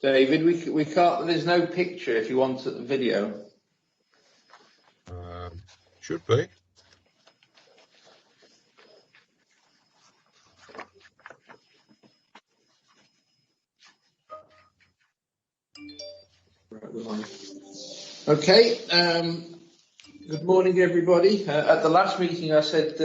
David, we can't. There's no picture. If you want the video, should be. Okay. Good morning, everybody. At the last meeting, I said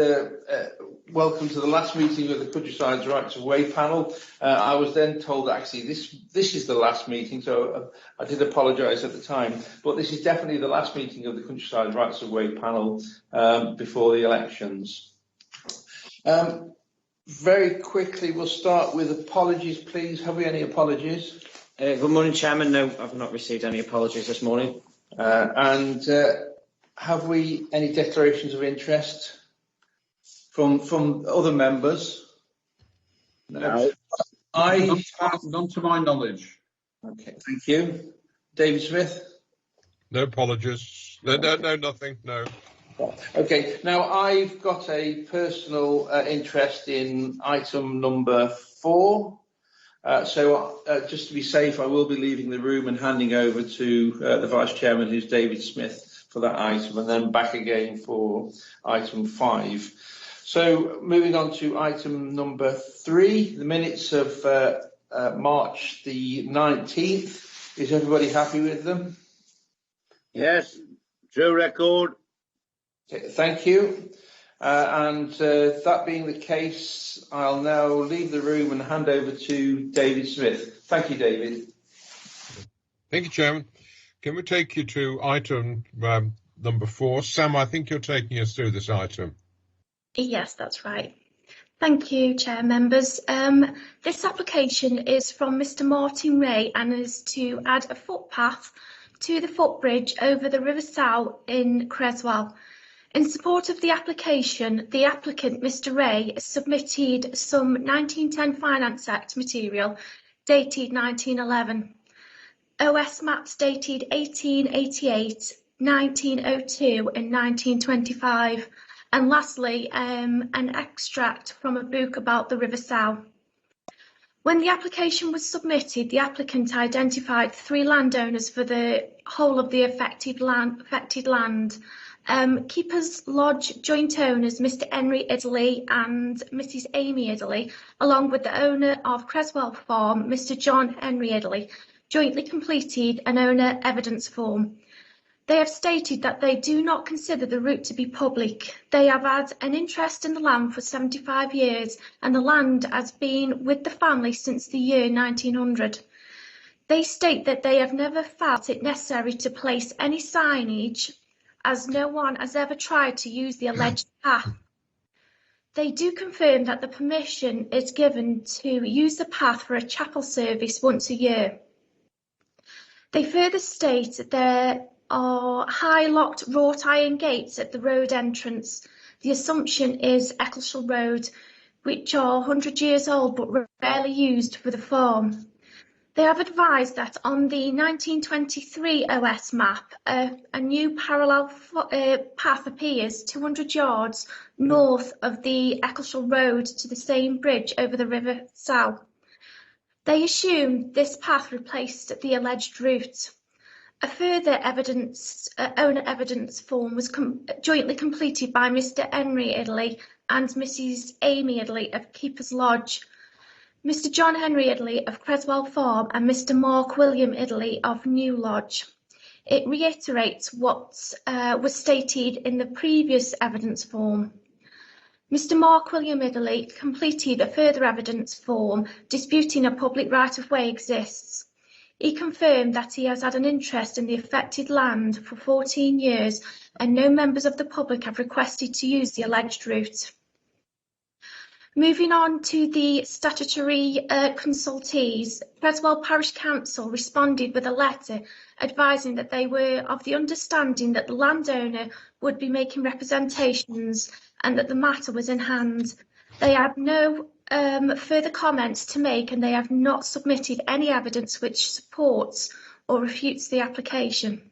welcome to the last meeting of the Countryside's Rights of Way panel. I was then told actually this is the last meeting, so I did apologise at the time, but this is definitely the last meeting of the Countryside's Rights of Way panel before the elections. Very quickly, we'll start with apologies, please. Have we any apologies? Good morning, Chairman. No, I've not received any apologies this morning. Have we any declarations of interest from other members? No. None to my knowledge. Okay, thank you. David Smith? No apologies. No, nothing. No. Okay, now I've got a personal interest in item number 4. So just to be safe, I will be leaving the room and handing over to the Vice Chairman, who's David Smith, for that item, and then back again for item 5. So moving on to item number 3, the minutes of March the 19th. Is everybody happy with them? Yes, true record. Okay, thank you. That being the case, I'll now leave the room and hand over to David Smith. Thank you, David. Thank you, Chairman. Can we take you to item number 4? Sam, I think you're taking us through this item. Yes, that's right. Thank you, Chair, members. This application is from Mr. Martin Ray and is to add a footpath to the footbridge over the River Sow in Creswell. In support of the application, the applicant, Mr. Ray, submitted some 1910 Finance Act material dated 1911, OS maps dated 1888, 1902 and 1925, and lastly, an extract from a book about the River Sow. When the application was submitted, the applicant identified 3 landowners for the whole of the affected land. Keepers Lodge joint owners Mr. Henry Italy and Mrs. Amy Italy, along with the owner of Creswell Farm, Mr. John Henry Italy, jointly completed an owner evidence form. They have stated that they do not consider the route to be public. They have had an interest in the land for 75 years and the land has been with the family since the year 1900. They state that they have never felt it necessary to place any signage as no one has ever tried to use the alleged path. They do confirm that the permission is given to use the path for a chapel service once a year. They further state that there are high locked wrought iron gates at the road entrance. The assumption is Eccleshall Road, which are 100 years old but rarely used for the farm. They have advised that on the 1923 OS map, a new parallel path appears 200 yards north of the Eccleshall Road to the same bridge over the River Sow. They assume this path replaced the alleged route. A further owner evidence form was jointly completed by Mr. Henry Italy and Mrs. Amy Italy of Keepers Lodge, Mr. John Henry Italy of Creswell Farm and Mr. Mark William Italy of New Lodge. It reiterates what was stated in the previous evidence form. Mr. Mark William Italy completed a further evidence form disputing a public right-of-way exists. He confirmed that he has had an interest in the affected land for 14 years and no members of the public have requested to use the alleged route. Moving on to the statutory consultees, Creswell Parish Council responded with a letter advising that they were of the understanding that the landowner would be making representations and that the matter was in hand. They had no further comments to make and they have not submitted any evidence which supports or refutes the application.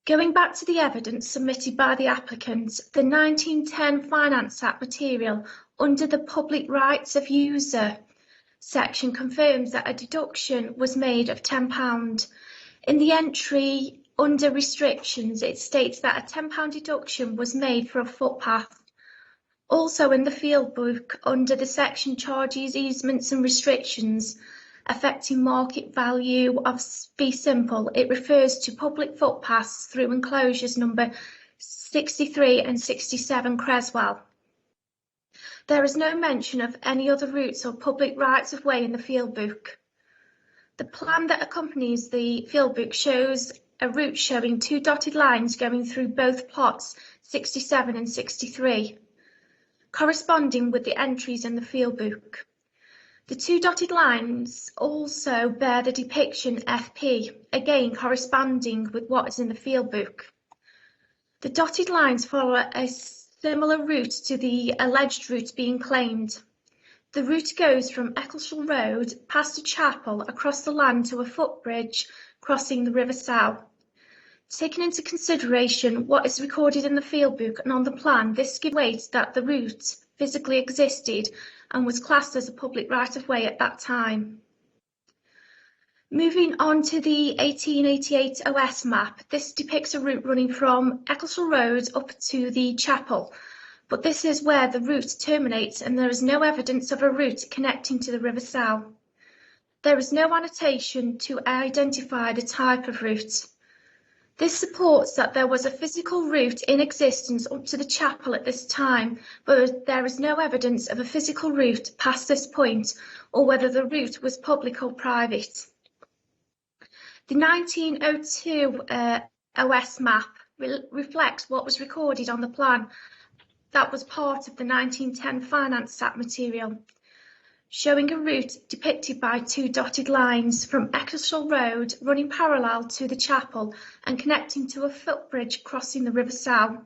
Going back to the evidence submitted by the applicant, the 1910 Finance Act material under the public rights of user section confirms that a deduction was made of £10. In the entry under restrictions, it states that a £10 deduction was made for a footpath. Also in the field book, under the section charges, easements and restrictions affecting market value of fee simple, it refers to public footpaths through enclosures number 63 and 67 Creswell. There is no mention of any other routes or public rights of way in the field book. The plan that accompanies the field book shows a route showing 2 dotted lines going through both plots 67 and 63, corresponding with the entries in the field book. The 2 dotted lines also bear the depiction FP, again corresponding with what is in the field book. The dotted lines follow a similar route to the alleged route being claimed. The route goes from Eccleshall Road past a chapel across the land to a footbridge crossing the River Sow. Taking into consideration what is recorded in the field book and on the plan, this gives weight that the route physically existed and was classed as a public right-of-way at that time. Moving on to the 1888 OS map, this depicts a route running from Eccleshall Road up to the chapel, but this is where the route terminates and there is no evidence of a route connecting to the River Sow. There is no annotation to identify the type of route. This supports that there was a physical route in existence up to the chapel at this time, but there is no evidence of a physical route past this point or whether the route was public or private. The 1902 OS map reflects what was recorded on the plan that was part of the 1910 Finance Act material, showing a route depicted by 2 dotted lines from Eccleshall Road running parallel to the chapel and connecting to a footbridge crossing the River Sow.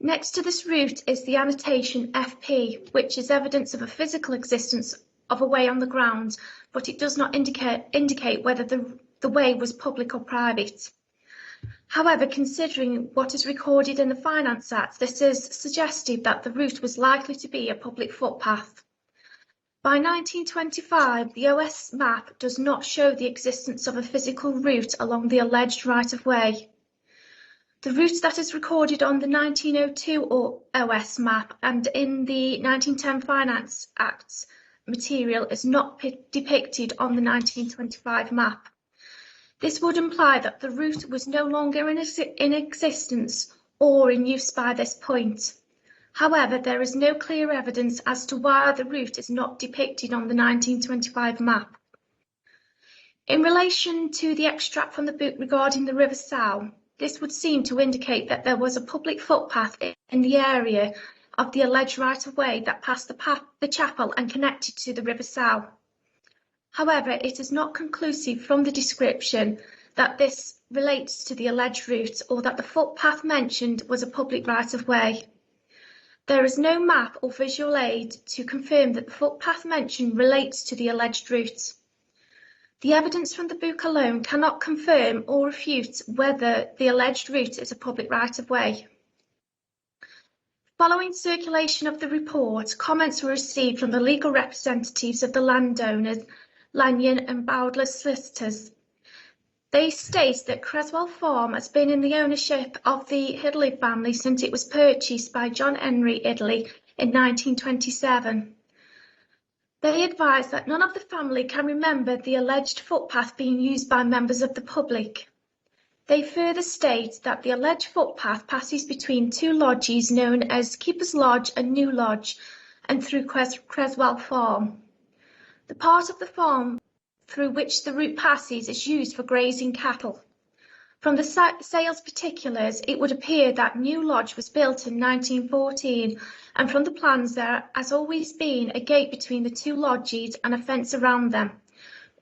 Next to this route is the annotation FP, which is evidence of a physical existence of a way on the ground, but it does not indicate whether the way was public or private. However, considering what is recorded in the Finance Act, this is suggestive that the route was likely to be a public footpath. By 1925, the OS map does not show the existence of a physical route along the alleged right-of-way. The route that is recorded on the 1902 OS map and in the 1910 Finance Act material is not depicted on the 1925 map. This would imply that the route was no longer in existence or in use by this point. However, there is no clear evidence as to why the route is not depicted on the 1925 map. In relation to the extract from the book regarding the River Sow, this would seem to indicate that there was a public footpath in the area of the alleged right-of-way that passed the chapel and connected to the River Sow. However, it is not conclusive from the description that this relates to the alleged route or that the footpath mentioned was a public right-of-way. There is no map or visual aid to confirm that the footpath mentioned relates to the alleged route. The evidence from the book alone cannot confirm or refute whether the alleged route is a public right-of-way. Following circulation of the report, comments were received from the legal representatives of the landowners, Lanyon and Bowdler solicitors. They state that Creswell Farm has been in the ownership of the Idley family since it was purchased by John Henry Idley in 1927. They advise that none of the family can remember the alleged footpath being used by members of the public. They further state that the alleged footpath passes between 2 lodges known as Keeper's Lodge and New Lodge and through Creswell Farm. The part of the farm through which the route passes is used for grazing cattle. From the sales particulars, it would appear that New Lodge was built in 1914, and from the plans there has always been a gate between the 2 lodges and a fence around them,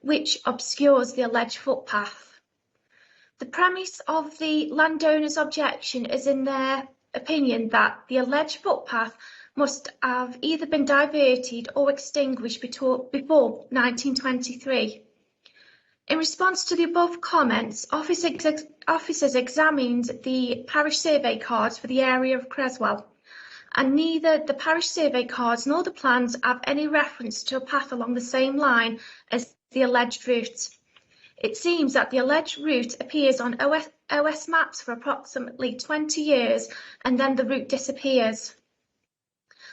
which obscures the alleged footpath. The premise of the landowner's objection is in their opinion that the alleged footpath must have either been diverted or extinguished before 1923. In response to the above comments, officers examined the parish survey cards for the area of Creswell and neither the parish survey cards nor the plans have any reference to a path along the same line as the alleged route. It seems that the alleged route appears on OS maps for approximately 20 years and then the route disappears.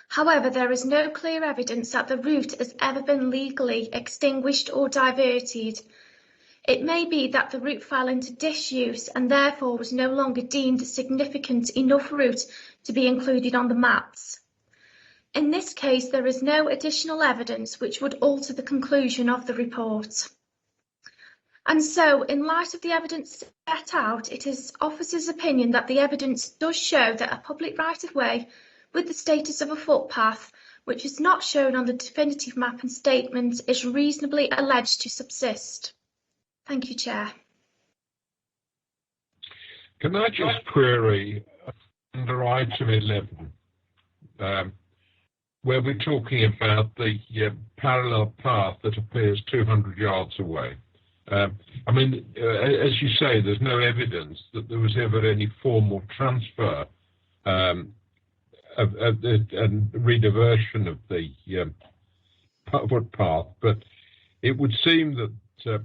However, there is no clear evidence that the route has ever been legally extinguished or diverted. It may be that the route fell into disuse and therefore was no longer deemed a significant enough route to be included on the maps. In this case, there is no additional evidence which would alter the conclusion of the report. And so, in light of the evidence set out, it is officers' opinion that the evidence does show that a public right-of-way with the status of a footpath, which is not shown on the definitive map and statement, is reasonably alleged to subsist. Thank you, Chair. Can I just query under item 11, where we're talking about the parallel path that appears 200 yards away? I mean, as you say, there's no evidence that there was ever any formal transfer and rediversion of the footpath, but it would seem that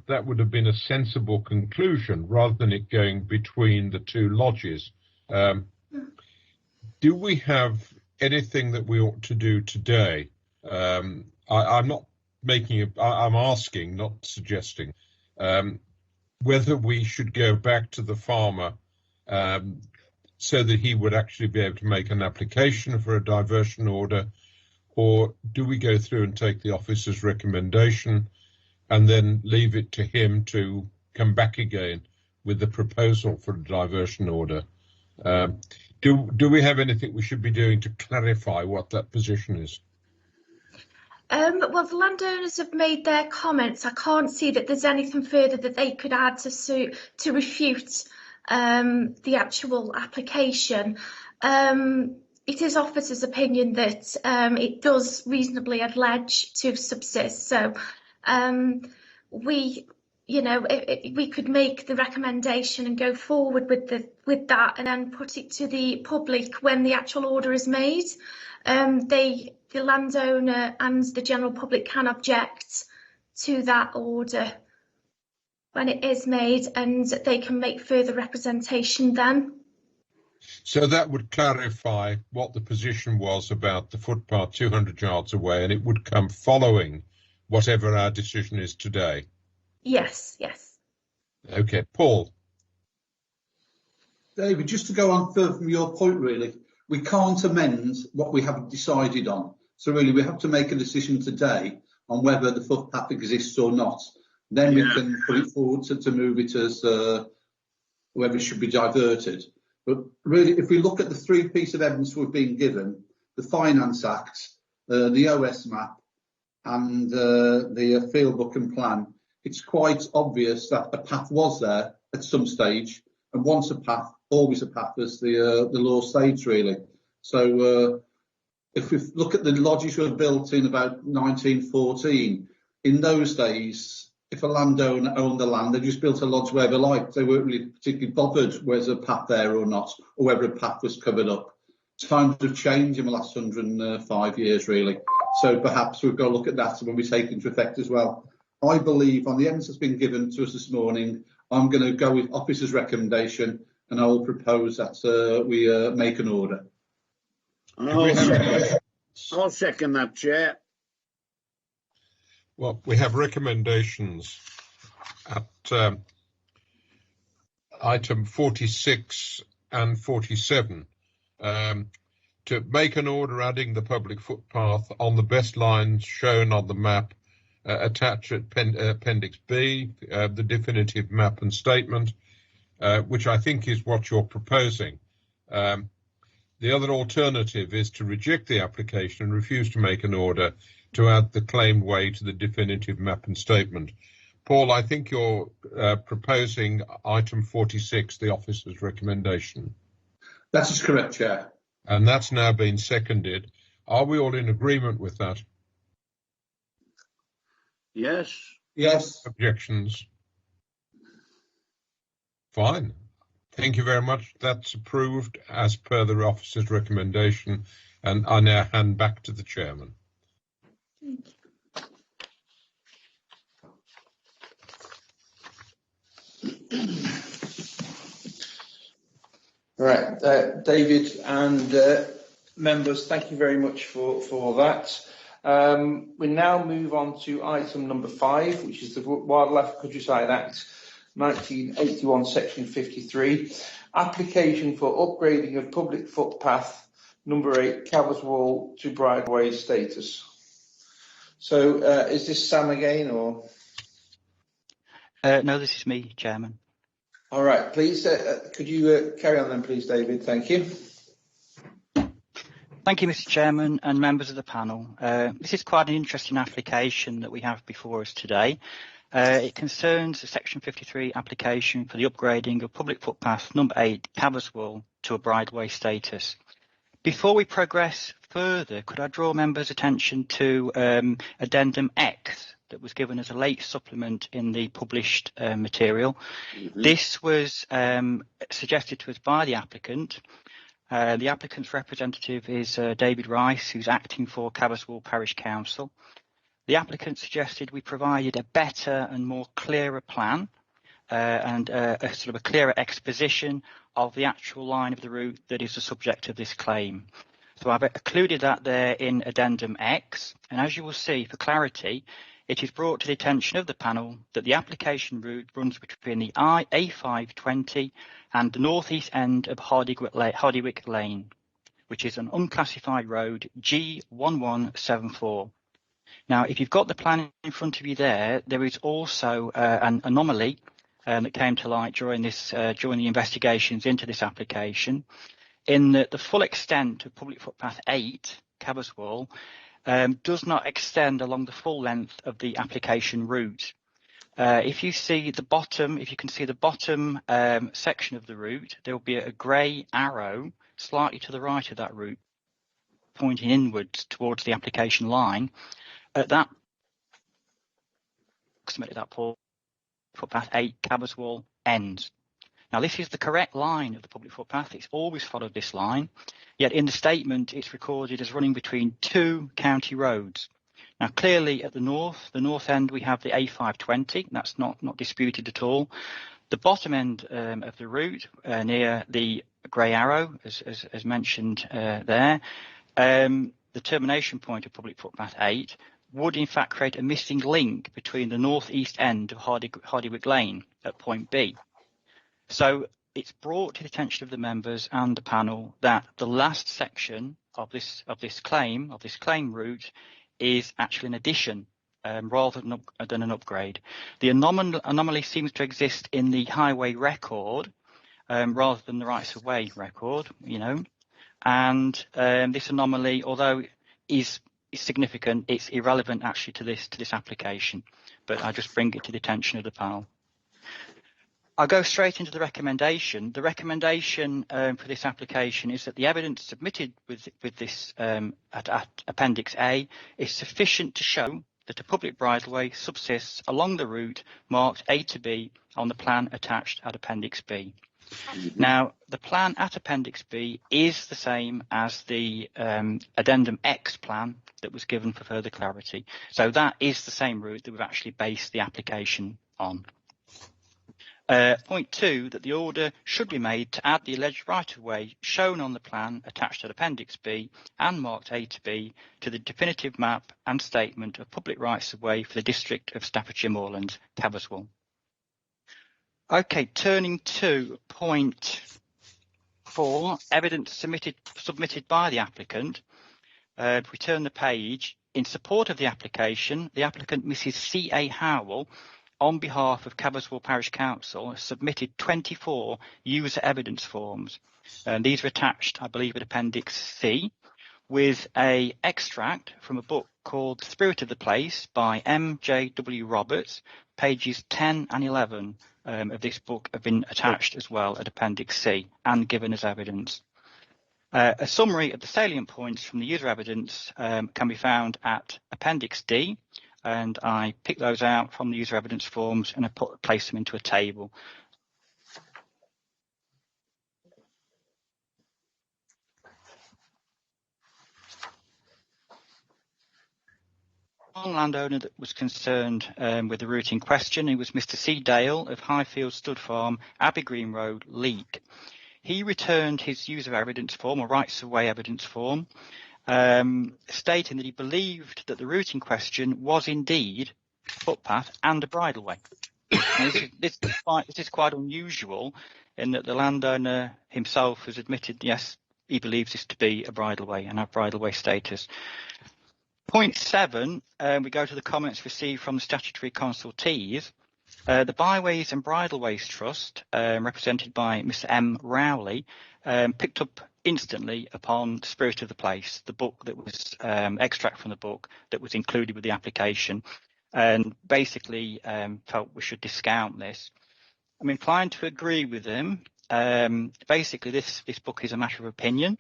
that would have been a sensible conclusion rather than it going between the two lodges. Do we have anything that we ought to do today? I'm not making I'm asking, not suggesting, whether we should go back to the farmer so that he would actually be able to make an application for a diversion order, or do we go through and take the officer's recommendation and then leave it to him to come back again with the proposal for a diversion order? Do we have anything we should be doing to clarify what that position is? Well, the landowners have made their comments. I can't see that there's anything further that they could add to refute the actual application. It is officers' opinion that it does reasonably allege to subsist. So we could make the recommendation and go forward with that, and then put it to the public when the actual order is made. The landowner and the general public can object to that order when it is made, and they can make further representation then. So that would clarify what the position was about the footpath 200 yards away, and it would come following whatever our decision is today. Yes, yes. Okay, Paul. David, just to go on further from your point, really, we can't amend what we haven't decided on. So really, we have to make a decision today on whether the footpath exists or not. Then we can put it forward to move it as whether it should be diverted. But really, if we look at the three pieces of evidence we've been given, the Finance Act, the OS map, and the field book and plan, it's quite obvious that a path was there at some stage, and once a path, always a path, as the law states, really. So if we look at the lodges were built in about 1914, in those days, if a landowner owned the land, they just built a lodge where they liked. They weren't really particularly bothered whether there's a path there or not, or whether a path was covered up. Times have changed in the last 105 years, really. So perhaps we've got to look at that when we take into effect as well. I believe on the evidence that's been given to us this morning, I'm going to go with officer's recommendation, and I will propose that we make an order. I'll second that, Chair. Well, we have recommendations at item 46 and 47 to make an order adding the public footpath on the best lines shown on the map attached at Appendix B, the definitive map and statement, which I think is what you're proposing. The other alternative is to reject the application and refuse to make an order to add the claimed way to the definitive map and statement. Paul, I think you're proposing item 46, the officer's recommendation. That is correct, Chair. And that's now been seconded. Are we all in agreement with that? Yes. Yes. Objections? Fine. Thank you very much. That's approved as per the officer's recommendation, And I now hand back to the chairman. Thank you. Right, David and members, thank you very much for that. We now move on to item number 5, which is the Wildlife Countryside Act 1981, section 53, application for upgrading of public footpath number 8, Caverswall to Brideway status. So is this Sam again, or? No, this is me, Chairman. All right, please, could you carry on then, please, David? Thank you. Thank you, Mr. Chairman and members of the panel. This is quite an interesting application that we have before us today. It concerns the Section 53 application for the upgrading of public footpath number 8, Caverswall, to a Brideway status. Before we progress further, could I draw members' attention to Addendum X that was given as a late supplement in the published material. Mm-hmm. This was suggested to us by the applicant. The applicant's representative is David Rice, who's acting for Caverswall Parish Council. The applicant suggested we provided a better and more clearer plan and a sort of a clearer exposition of the actual line of the route that is the subject of this claim. So I've included that there in Addendum X, and as you will see, for clarity, it is brought to the attention of the panel that the application route runs between the A520 and the northeast end of Hardywick Lane, which is an unclassified road G1174. Now, if you've got the plan in front of you there is also an anomaly that came to light during the investigations into this application, in that the full extent of public footpath 8, Caverswall, does not extend along the full length of the application route. If you can see the bottom section of the route, there will be a grey arrow slightly to the right of that route, pointing inwards towards the application line. At that, approximately that point, footpath 8, Caverswall ends. Now, this is the correct line of the public footpath. It's always followed this line. Yet in the statement, it's recorded as running between 2 county roads. Now, clearly at the north end, we have the A520. That's not disputed at all. The bottom end of the route, near the grey arrow, as mentioned there, the termination point of public footpath 8 would in fact create a missing link between the northeast end of Hardywick Lane at point B. So it's brought to the attention of the members and the panel that the last section of this claim route is actually an addition rather than an upgrade. The anomaly seems to exist in the highway record rather than the rights of way record, and this anomaly, although is significant, it's irrelevant actually to this application, but I just bring it to the attention of the panel. I'll go straight into the recommendation. The recommendation for this application is that the evidence submitted with this at Appendix A is sufficient to show that a public bridleway subsists along the route marked A to B on the plan attached at Appendix B. Now, the plan at Appendix B is the same as the Addendum X plan that was given for further clarity. So that is the same route that we've actually based the application on. Point 2, that the order should be made to add the alleged right-of-way shown on the plan attached at Appendix B and marked A to B to the definitive map and statement of public rights-of-way for the district of Staffordshire Moorlands, Caverswall. Okay, turning to point 4, evidence submitted by the applicant. If we turn the page, in support of the application, Mrs. C.A. Howell, on behalf of Caverswall Parish Council, has submitted 24 user evidence forms. And these are attached, I believe, at Appendix C, with an extract from a book called The Spirit of the Place by M.J.W. Roberts. Pages 10 and 11 of this book have been attached as well at Appendix C and given as evidence. A summary of the salient points from the user evidence can be found at Appendix D, and I picked those out from the user evidence forms and I placed them into a table. landowner that was concerned with the route in question. It was Mr. C. Dale of Highfield Stud Farm, Abbey Green Road, Leek. He returned his user evidence form, or rights of way evidence form, stating that he believed that the route in question was indeed a footpath and a bridleway. This is quite unusual in that the landowner himself has admitted, yes, he believes this to be a bridleway and have bridleway status. Point 7, we go to the comments received from the statutory consultees. The Byways and Bridleways Trust, represented by Mr. M. Rowley, picked up instantly upon The Spirit of the Place, the book that was extract from the book that was included with the application, and basically felt we should discount this. I'm inclined to agree with him. Basically, this book is a matter of opinion.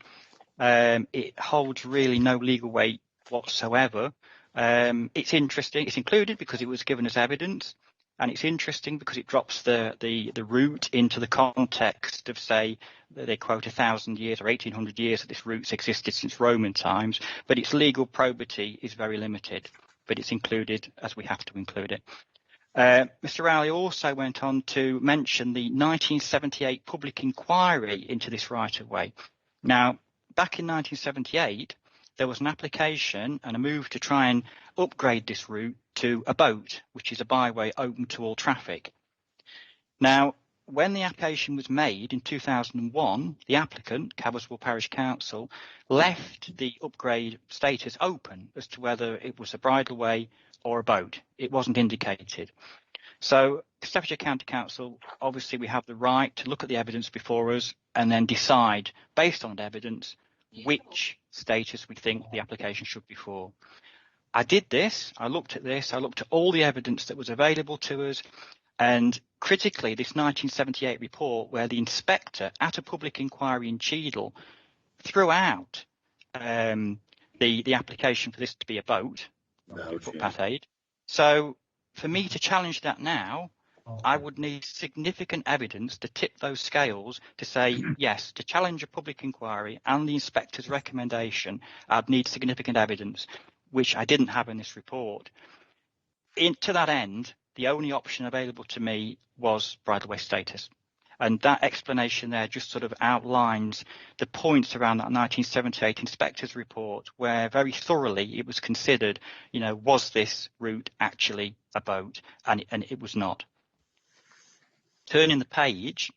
It holds really no legal weight whatsoever. It's interesting. It's included because it was given as evidence, and it's interesting because it drops the route into the context of, say, they quote 1,000 years or 1,800 years that this route's existed since Roman times, but its legal probity is very limited. But it's included as we have to include it. Mr. Rowley also went on to mention the 1978 public inquiry into this right-of-way. Now, back in 1978, there was an application and a move to try and upgrade this route to a boat, which is a byway open to all traffic. Now, when the application was made in 2001, the applicant, Caberswell Parish Council, left the upgrade status open as to whether it was a bridleway or a boat. It wasn't indicated. So, Staffordshire County Council, obviously we have the right to look at the evidence before us and then decide, based on the evidence, which status we think the application should be for. I did this, I looked at all the evidence that was available to us, and critically, this 1978 report where the inspector at a public inquiry in Cheadle threw out the application for this to be a boat, footpath aid. So for me to challenge that now, I would need significant evidence to tip those scales to say, yes, to challenge a public inquiry and the inspector's recommendation, I'd need significant evidence, which I didn't have in this report. To that end, the only option available to me was bridleway status. And that explanation there just sort of outlines the points around that 1978 inspector's report, where very thoroughly it was considered, was this route actually a boat? And it was not. Turning the page,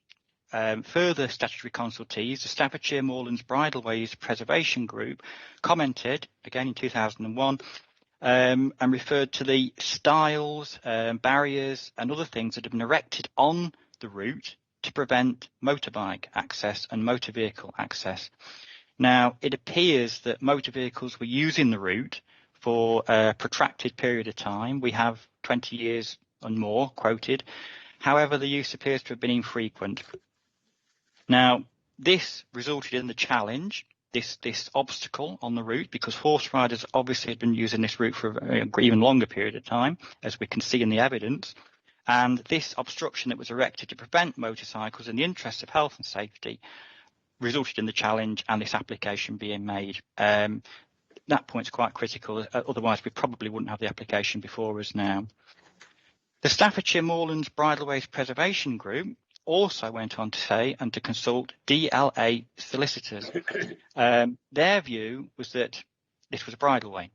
further statutory consultees, the Staffordshire Moorlands Bridleways Preservation Group commented, again in 2001, and referred to the stiles, barriers and other things that have been erected on the route to prevent motorbike access and motor vehicle access. Now, it appears that motor vehicles were using the route for a protracted period of time. We have 20 years and more quoted. However, the use appears to have been infrequent. Now, this resulted in the challenge, this obstacle on the route, because horse riders obviously had been using this route for an even longer period of time, as we can see in the evidence. And this obstruction that was erected to prevent motorcycles in the interest of health and safety resulted in the challenge and this application being made. That point's quite critical, otherwise we probably wouldn't have the application before us now. The Staffordshire Moorlands Bridleways Preservation Group also went on to say and to consult DLA solicitors. Their view was that this was a bridleway.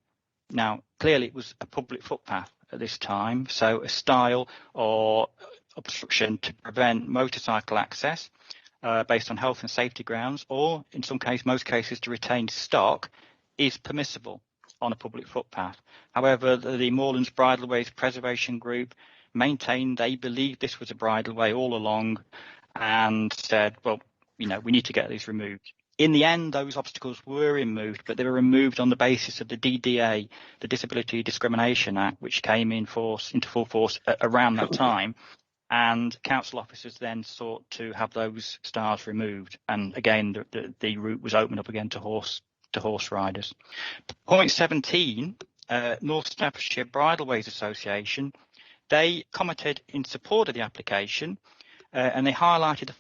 Now, clearly it was a public footpath at this time, so a stile or obstruction to prevent motorcycle access based on health and safety grounds, or in most cases to retain stock, is permissible on a public footpath. However, the Moorlands Bridleways Preservation Group maintained they believed this was a bridleway all along and said, well, we need to get these removed. In the end, those obstacles were removed, but they were removed on the basis of the DDA, the Disability Discrimination Act, which came into full force around that time. And council officers then sought to have those stars removed. And again, the route was opened up again to horse riders. Point 17, North Staffordshire Bridleways Association, they commented in support of the application and they highlighted the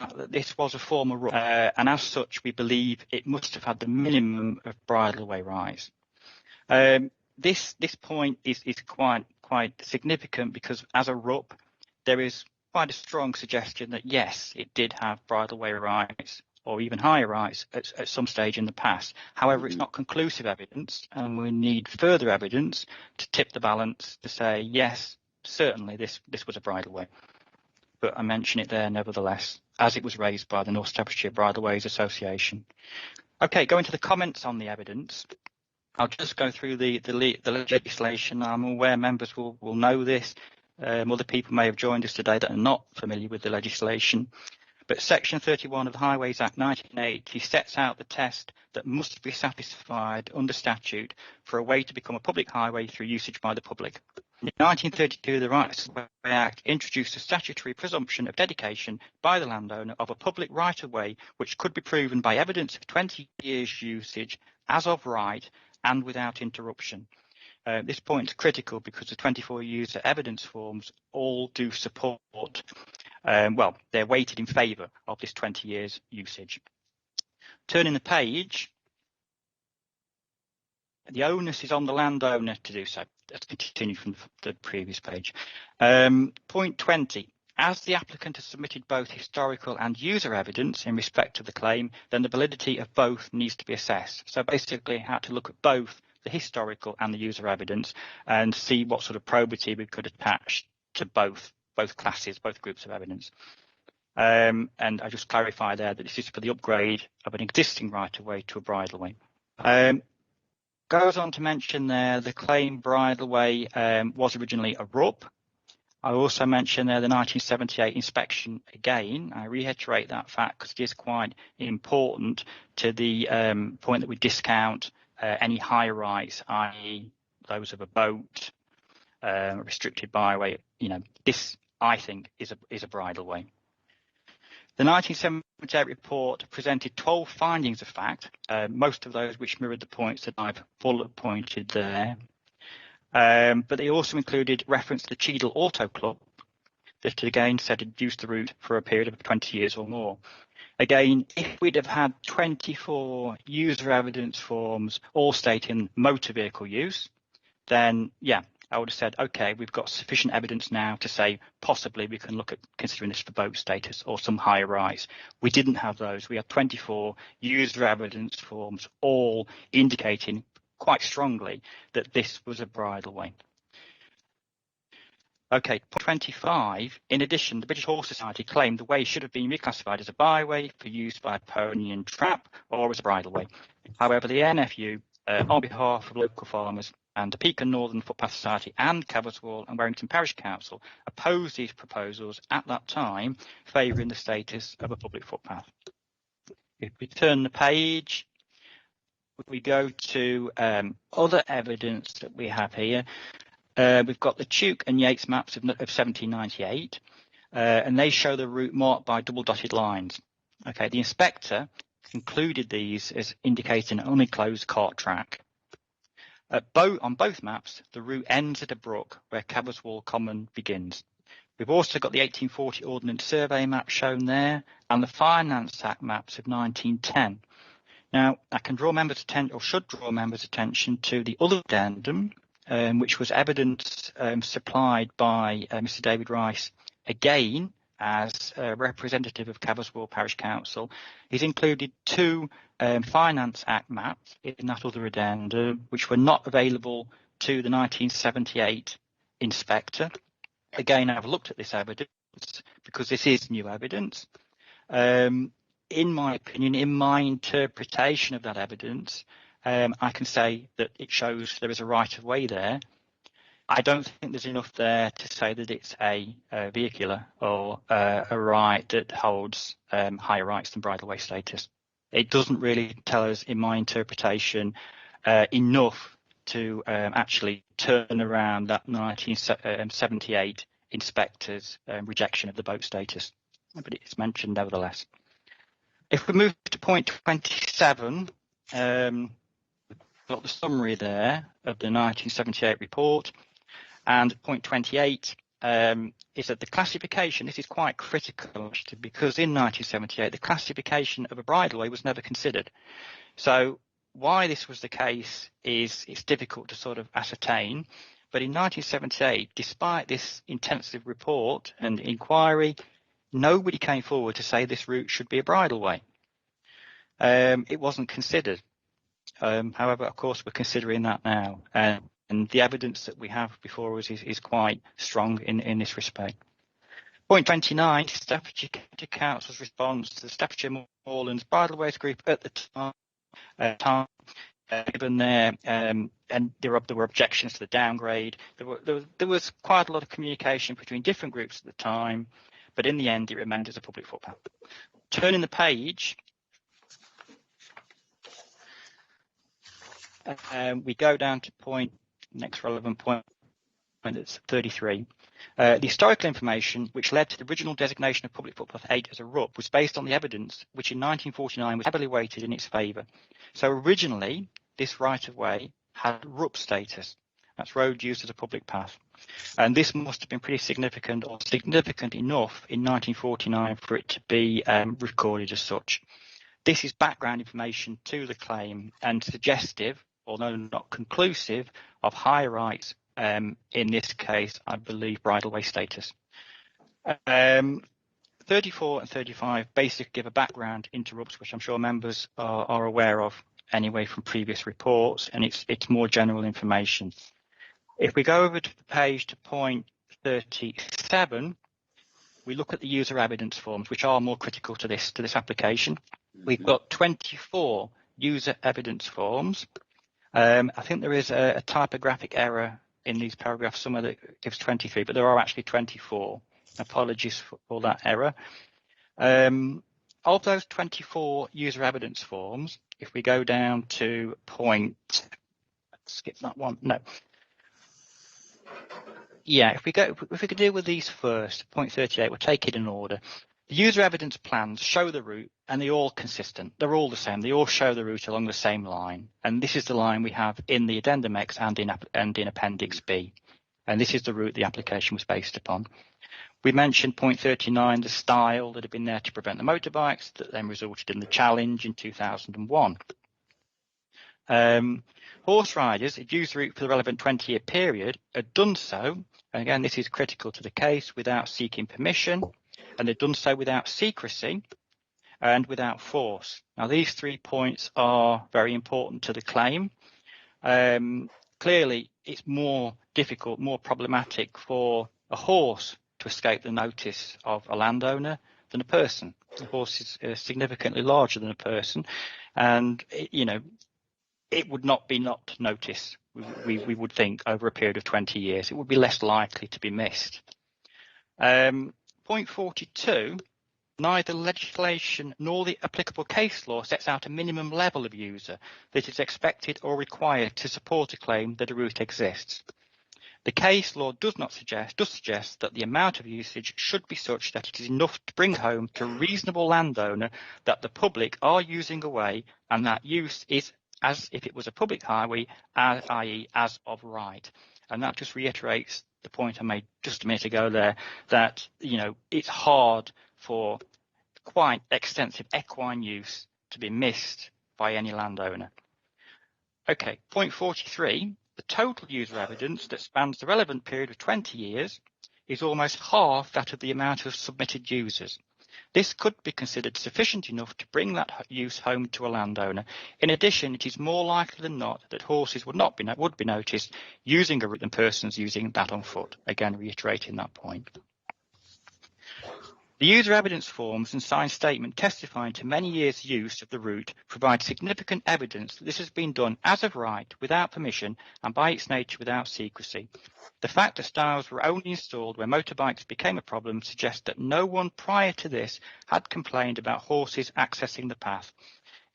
fact that this was a former route, and as such we believe it must have had the minimum of bridleway rights. this point is quite significant, because as a RUP, there is quite a strong suggestion that yes, it did have bridleway rights or even higher rights at some stage in the past. However, it's not conclusive evidence, and we need further evidence to tip the balance to say yes, certainly this was a bridleway. But I mention it there nevertheless, as it was raised by the North Staffordshire Bridleways Association. Okay, going to the comments on the evidence. I'll just go through the legislation. I'm aware members will know this. Other people may have joined us today that are not familiar with the legislation. But Section 31 of the Highways Act 1980 sets out the test that must be satisfied under statute for a way to become a public highway through usage by the public. In 1932, the Rights of Way Act introduced a statutory presumption of dedication by the landowner of a public right-of-way which could be proven by evidence of 20 years usage as of right and without interruption. This point is critical because the 24 user evidence forms all do support, well, they're weighted in favour of this 20 years usage. Turning the page, the onus is on the landowner to do so. Let's continue from the previous page. Point 20. As the applicant has submitted both historical and user evidence in respect of the claim, then the validity of both needs to be assessed. So basically, how to look at both the historical and the user evidence and see what sort of probity we could attach to both classes, both groups of evidence. And I just clarify there that this is for the upgrade of an existing right-of-way to a bridleway. Goes on to mention there the claim bridleway was originally a RUP. I also mentioned there the 1978 inspection again. I reiterate that fact because it is quite important to the point that we discount any higher rights, i.e. those of a boat, restricted byway. You know, this I think is a bridleway. The 1978 report presented 12 findings of fact, most of those which mirrored the points that I've bullet pointed there. But they also included reference to the Cheadle Auto Club that again said it used the route for a period of 20 years or more. Again, if we'd have had 24 user evidence forms all stating motor vehicle use, then yeah, I would have said, okay, we've got sufficient evidence now to say possibly we can look at considering this for boat status or some higher rise. We didn't have those. We had 24 user evidence forms all indicating quite strongly that this was a bridleway. Okay, point 25. In addition, the British Horse Society claimed the way should have been reclassified as a byway for use by pony and trap or as a bridleway. However, the NFU, on behalf of local farmers and the Pecan Northern Footpath Society and Cabotwall and Warrington Parish Council, opposed these proposals at that time, favouring the status of a public footpath. If we turn the page, we go to other evidence that we have here. We've got the Tuke and Yates maps of 1798, and they show the route marked by double dotted lines. Okay, the inspector concluded these as indicating an unenclosed cart track. On both maps, the route ends at a brook where Cabotwall Common begins. We've also got the 1840 Ordnance Survey map shown there and the Finance Act maps of 1910. Now, I can draw members' attention, or should draw members' attention to the other addendum, which was evidence supplied by Mr. David Rice, again as a representative of Cabotwall Parish Council. He's included two Finance Act maps in that other addendum, which were not available to the 1978 inspector. Again, I've looked at this evidence because this is new evidence. In my opinion, in my interpretation of that evidence, I can say that it shows there is a right-of-way there. I don't think there's enough there to say that it's a vehicular or a right that holds higher rights than bridleway status. It doesn't really tell us, in my interpretation, enough to actually turn around that 1978 inspector's rejection of the boat status, but it's mentioned nevertheless. If we move to point 27, got the summary there of the 1978 report, and point 28 is that the classification, this is quite critical because in 1978 the classification of a bridleway was never considered. So why this was the case it's difficult to sort of ascertain. But in 1978, despite this intensive report and inquiry, nobody came forward to say this route should be a bridleway. It wasn't considered. However, of course, we're considering that now. And the evidence that we have before us is quite strong in this respect. Point 29, Staffordshire County Council's response to the Staffordshire Moorlands Bridleways Group at the time, given there, and there were objections to the downgrade. There was quite a lot of communication between different groups at the time, but in the end, it remained as a public footpath. Turning the page, we go down to next relevant point, that's 33. The historical information which led to the original designation of public footpath 8 as a RUP was based on the evidence which in 1949 was heavily weighted in its favour. So originally, this right-of-way had RUP status. That's road used as a public path. And this must have been pretty significant, or significant enough in 1949 for it to be recorded as such. This is background information to the claim and suggestive, although not conclusive, of higher rights, in this case, I believe, bridleway status. 34 and 35 basically give a background into RUPs, which I'm sure members are aware of anyway from previous reports, and it's more general information. If we go over to the page to point 37, we look at the user evidence forms, which are more critical to this application. We've got 24 user evidence forms. I think there is a typographic error in these paragraphs. Some of it gives 23, but there are actually 24. Apologies for that error. Of those 24 user evidence forms, if we go down to skip that one. No. Yeah, if we could deal with these first, point 38, we'll take it in order. The user evidence plans show the route, and they're all consistent. They're all the same. They all show the route along the same line. And this is the line we have in the Addendum X and in Appendix B. And this is the route the application was based upon. We mentioned point 39, the stile that had been there to prevent the motorbikes, that then resulted in the challenge in 2001. Horse riders had used the route for the relevant 20-year period, had done so, and again, this is critical to the case, without seeking permission, and they'd done so without secrecy and without force. Now, these 3 points are very important to the claim. Clearly, it's more difficult, more problematic for a horse to escape the notice of a landowner than a person. The horse is significantly larger than a person, and it would not be not noticed, we would think, over a period of 20 years. It would be less likely to be missed. Point 42, neither legislation nor the applicable case law sets out a minimum level of user that is expected or required to support a claim that a route exists. The case law does suggest that the amount of usage should be such that it is enough to bring home to a reasonable landowner that the public are using a way, and that use is as if it was a public highway, i.e. as of right. And that just reiterates the point I made just a minute ago there, that, it's hard for quite extensive equine use to be missed by any landowner. Okay, point 43, the total user evidence that spans the relevant period of 20 years is almost half that of the amount of submitted users. This could be considered sufficient enough to bring that use home to a landowner. In addition, it is more likely than not that horses would be noticed using a route than persons using that on foot. Again, reiterating that point. The user evidence forms and signed statement testifying to many years' use of the route provide significant evidence that this has been done as of right, without permission, and by its nature without secrecy. The fact that stiles were only installed where motorbikes became a problem suggests that no one prior to this had complained about horses accessing the path.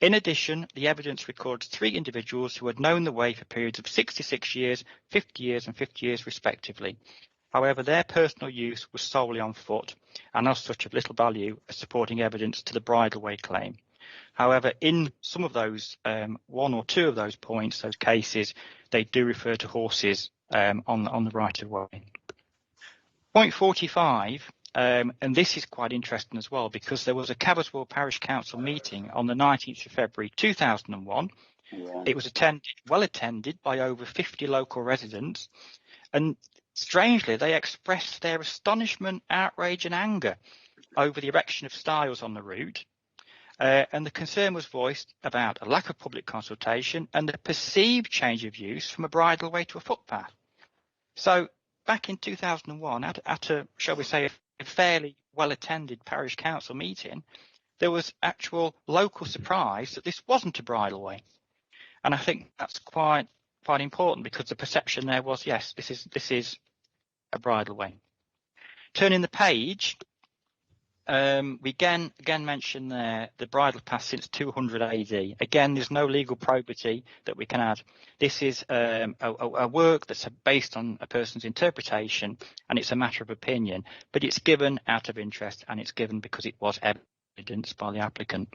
In addition, the evidence records 3 individuals who had known the way for periods of 66 years, 50 years and 50 years respectively. However, their personal use was solely on foot, and as such of little value as supporting evidence to the bridleway claim. However, in some of those, 1 or 2 of those points, those cases, they do refer to horses on the right of way. Point 45, and this is quite interesting as well, because there was a Cabotwell Parish Council meeting on the 19th of February 2001, It was well attended by over 50 local residents, and strangely, they expressed their astonishment, outrage and anger over the erection of stiles on the route. And the concern was voiced about a lack of public consultation and the perceived change of use from a bridleway to a footpath. So back in 2001, at a, shall we say, a fairly well-attended parish council meeting, there was actual local surprise that this wasn't a bridleway. And I think that's quite important, because the perception there was, yes, this is a bridleway. Turning the page, we again mention there the bridle path since 200 AD. Again, there's no legal probity that we can add. This is a work that's based on a person's interpretation, and it's a matter of opinion, but it's given out of interest, and it's given because it was evidenced by the applicant.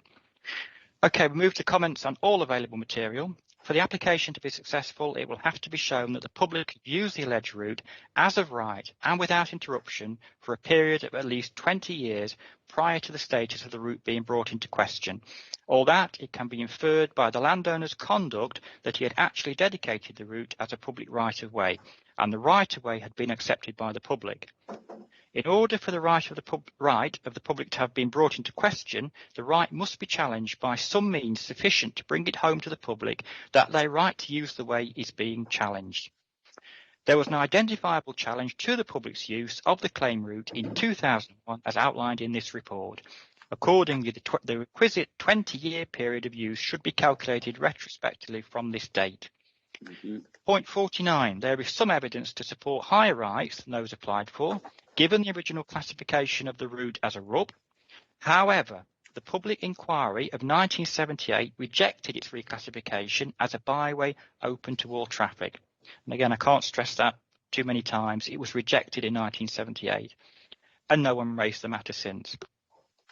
Okay, we move to comments on all available material. For the application to be successful, it will have to be shown that the public used the alleged route as of right and without interruption for a period of at least 20 years prior to the status of the route being brought into question, or that it can be inferred by the landowner's conduct that he had actually dedicated the route as a public right-of-way, and the right-of-way had been accepted by the public. In order for the right of the public to have been brought into question, the right must be challenged by some means sufficient to bring it home to the public that their right to use the way is being challenged. There was an identifiable challenge to the public's use of the claim route in 2001 as outlined in this report. Accordingly, the requisite 20-year period of use should be calculated retrospectively from this date. Point 49, there is some evidence to support higher rights than those applied for, given the original classification of the route as a RUB. However, the public inquiry of 1978 rejected its reclassification as a byway open to all traffic. And again, I can't stress that too many times. It was rejected in 1978, and no one raised the matter since.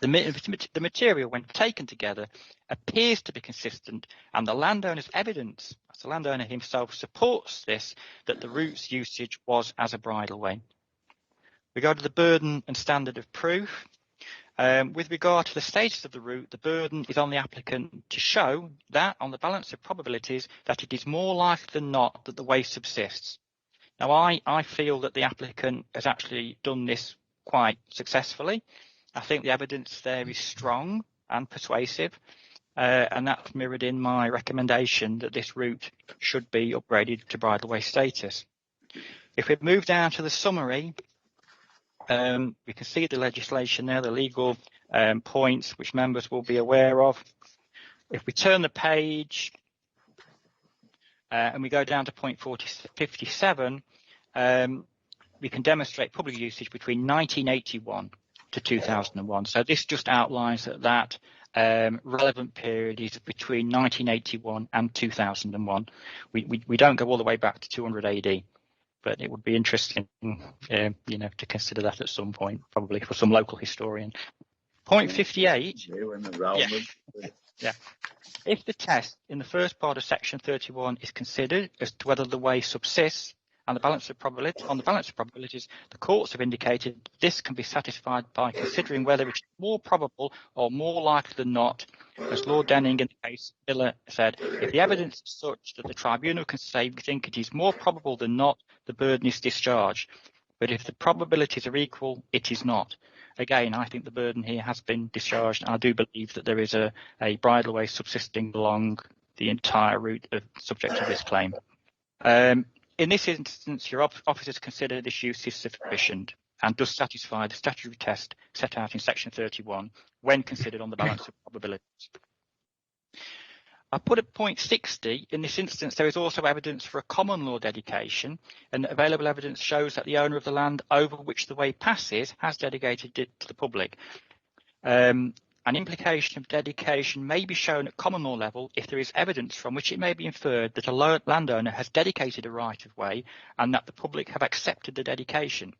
The material, when taken together, appears to be consistent, and the landowner's evidence, as the landowner himself, supports this, that the route's usage was as a bridleway. We go to the burden and standard of proof. With regard to the status of the route, the burden is on the applicant to show that, on the balance of probabilities, that it is more likely than not that the way subsists. Now, I feel that the applicant has actually done this quite successfully. I think the evidence there is strong and persuasive, and that's mirrored in my recommendation that this route should be upgraded to bridleway status. If we move down to the summary, we can see the legislation there, the legal points which members will be aware of. If we turn the page and we go down to point 57, we can demonstrate public usage between 1981 to 2001. So this just outlines that relevant period is between 1981 and 2001. We don't go all the way back to 200 AD. But it would be interesting, to consider that at some point, probably for some local historian. Point 58. Yeah. If the test in the first part of section 31 is considered as to whether the way subsists and the balance of probabilities, the courts have indicated this can be satisfied by considering whether it's more probable or more likely than not. As Lord Denning in the case Miller said, if the evidence is such that the tribunal can say we think it is more probable than not, the burden is discharged. But if the probabilities are equal, it is not. Again, I think the burden here has been discharged. I do believe that there is a bridleway subsisting along the entire route subject to this claim. In this instance, your officers consider this use is sufficient and does satisfy the statutory test set out in section 31 when considered on the balance of probabilities. I put at point 60, in this instance, there is also evidence for a common law dedication, and available evidence shows that the owner of the land over which the way passes has dedicated it to the public. An implication of dedication may be shown at common law level if there is evidence from which it may be inferred that a landowner has dedicated a right-of-way and that the public have accepted the dedication.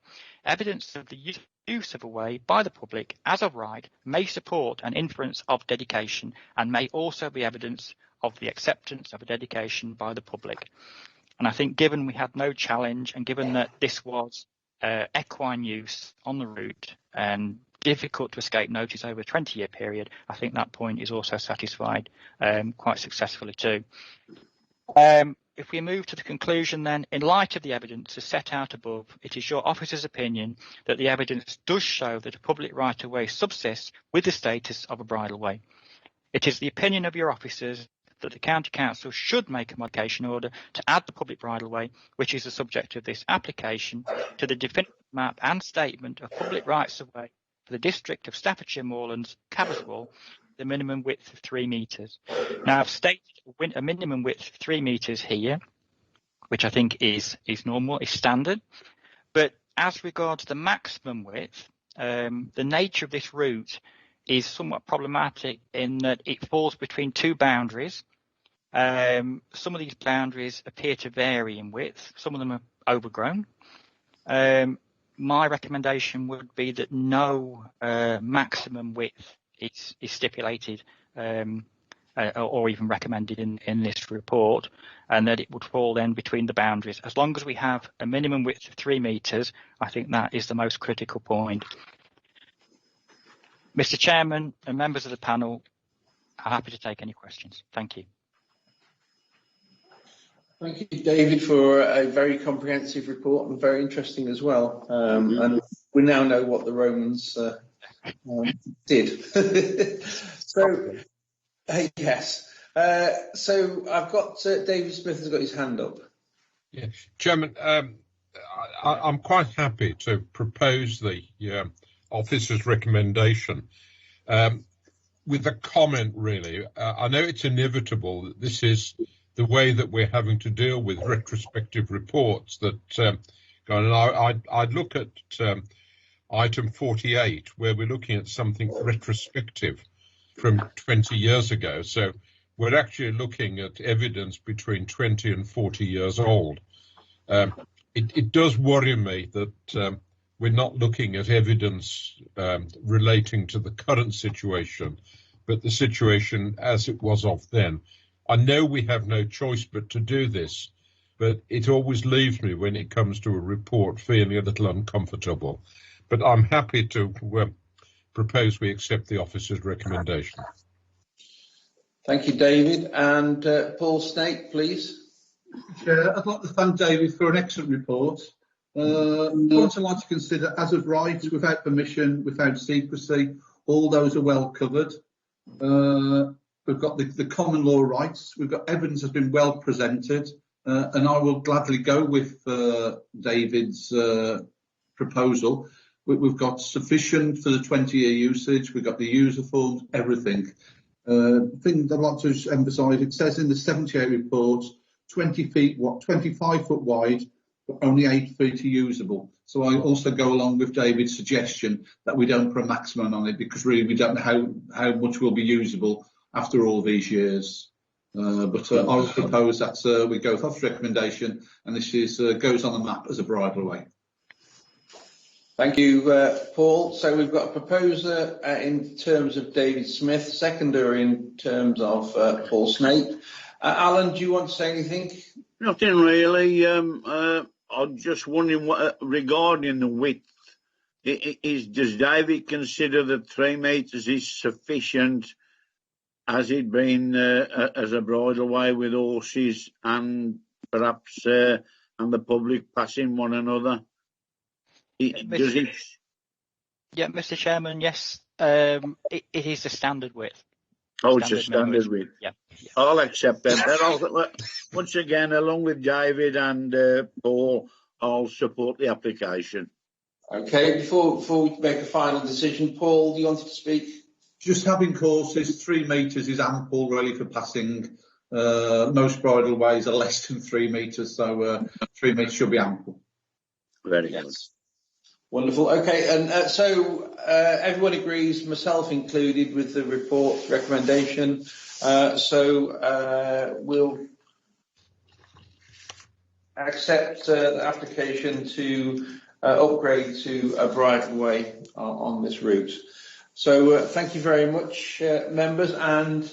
Evidence of the use of a way by the public as of right may support an inference of dedication and may also be evidence of the acceptance of a dedication by the public. And I think given we had no challenge and given that this was equine use on the route and difficult to escape notice over a 20-year period, I think that point is also satisfied quite successfully too. If we move to the conclusion then, in light of the evidence as set out above, it is your officer's opinion that the evidence does show that a public right-of-way subsists with the status of a bridleway. It is the opinion of your officers that the County Council should make a modification order to add the public bridleway, which is the subject of this application, to the definitive map and statement of public rights-of-way for the district of Staffordshire Moorlands, Cabberswall, the minimum width of 3 metres. Now, I've stated a minimum width of 3 metres here, which I think is normal, is standard. But as regards the maximum width, the nature of this route is somewhat problematic in that it falls between 2 boundaries. Some of these boundaries appear to vary in width. Some of them are overgrown. My recommendation would be that no maximum width is stipulated or even recommended in this report, and that it would fall then between the boundaries. As long as we have a minimum width of 3 metres, I think that is the most critical point. Mr. Chairman and members of the panel, I'm happy to take any questions. Thank you. Thank you, David, for a very comprehensive report and very interesting as well. And we now know what the Romans did. So, yes. So I've got David Smith has got his hand up. Yeah, Chairman, I'm quite happy to propose the officer's recommendation with a comment, really. I know it's inevitable that this is the way that we're having to deal with retrospective reports that go on. And I'd look at item 48, where we're looking at something retrospective from 20 years ago. So we're actually looking at evidence between 20 and 40 years old. It does worry me that we're not looking at evidence relating to the current situation, but the situation as it was of then. I know we have no choice but to do this, but it always leaves me when it comes to a report feeling a little uncomfortable. But I'm happy to propose we accept the officer's recommendation. Thank you, David. And Paul Snape, please. Chair, I'd like to thank David for an excellent report. Points I'd like to consider: as of right, without permission, without secrecy, all those are well covered. We've got the common law rights. We've got evidence has been well presented, and I will gladly go with David's proposal. We've got sufficient for the 20-year usage. We've got the user forms, everything. Thing I'd like to emphasise: it says in the 78 report, 20 feet, 25 foot wide, but only 8 feet are usable. So I also go along with David's suggestion that we don't put a maximum on it, because really we don't know how much will be usable after all these years. But I would propose that we go with Officer's recommendation, and this is goes on the map as a bridleway. Thank you, Paul. So we've got a proposer in terms of David Smith, seconder in terms of Paul Snape. Alan, do you want to say anything? Nothing really. I'm just wondering what regarding the width. Does David consider that 3 metres is sufficient? Has it been as a bridleway with horses and perhaps and the public passing one another? Does it? Yeah, Mr. Chairman, yes, it is the standard width. Oh, it's a standard width. Yeah. I'll accept that. Once again, along with David and Paul, I'll support the application. Okay, before we make a final decision, Paul, do you want to speak? Just having courses, 3 metres is ample really for passing. Most bridleways are less than 3 metres, so 3 metres should be ample. Very good. Wonderful. Okay, and so everyone agrees, myself included, with the report recommendation. So we'll accept the application to upgrade to a bridleway on this route. So thank you very much, members, and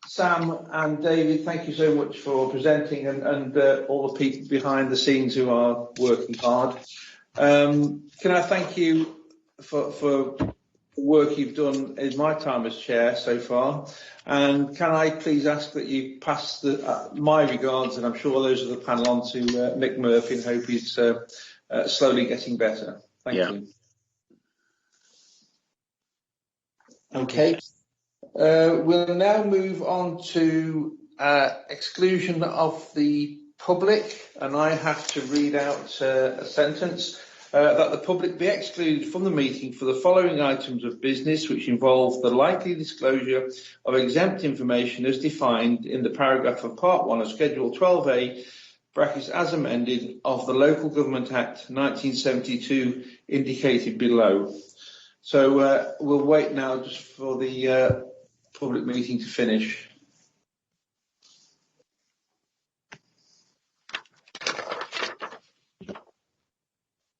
Sam and David, thank you so much for presenting, and all the people behind the scenes who are working hard. Can I thank you for work you've done in my time as chair so far. And can I please ask that you pass my regards, and I'm sure those of the panel, on to Mick Murphy, and hope he's slowly getting better. Thank you. Okay. We'll now move on to exclusion of the public, and I have to read out a sentence. That the public be excluded from the meeting for the following items of business, which involve the likely disclosure of exempt information as defined in the paragraph of Part 1 of Schedule 12A, brackets as amended, of the Local Government Act 1972 indicated below. So we'll wait now just for the public meeting to finish.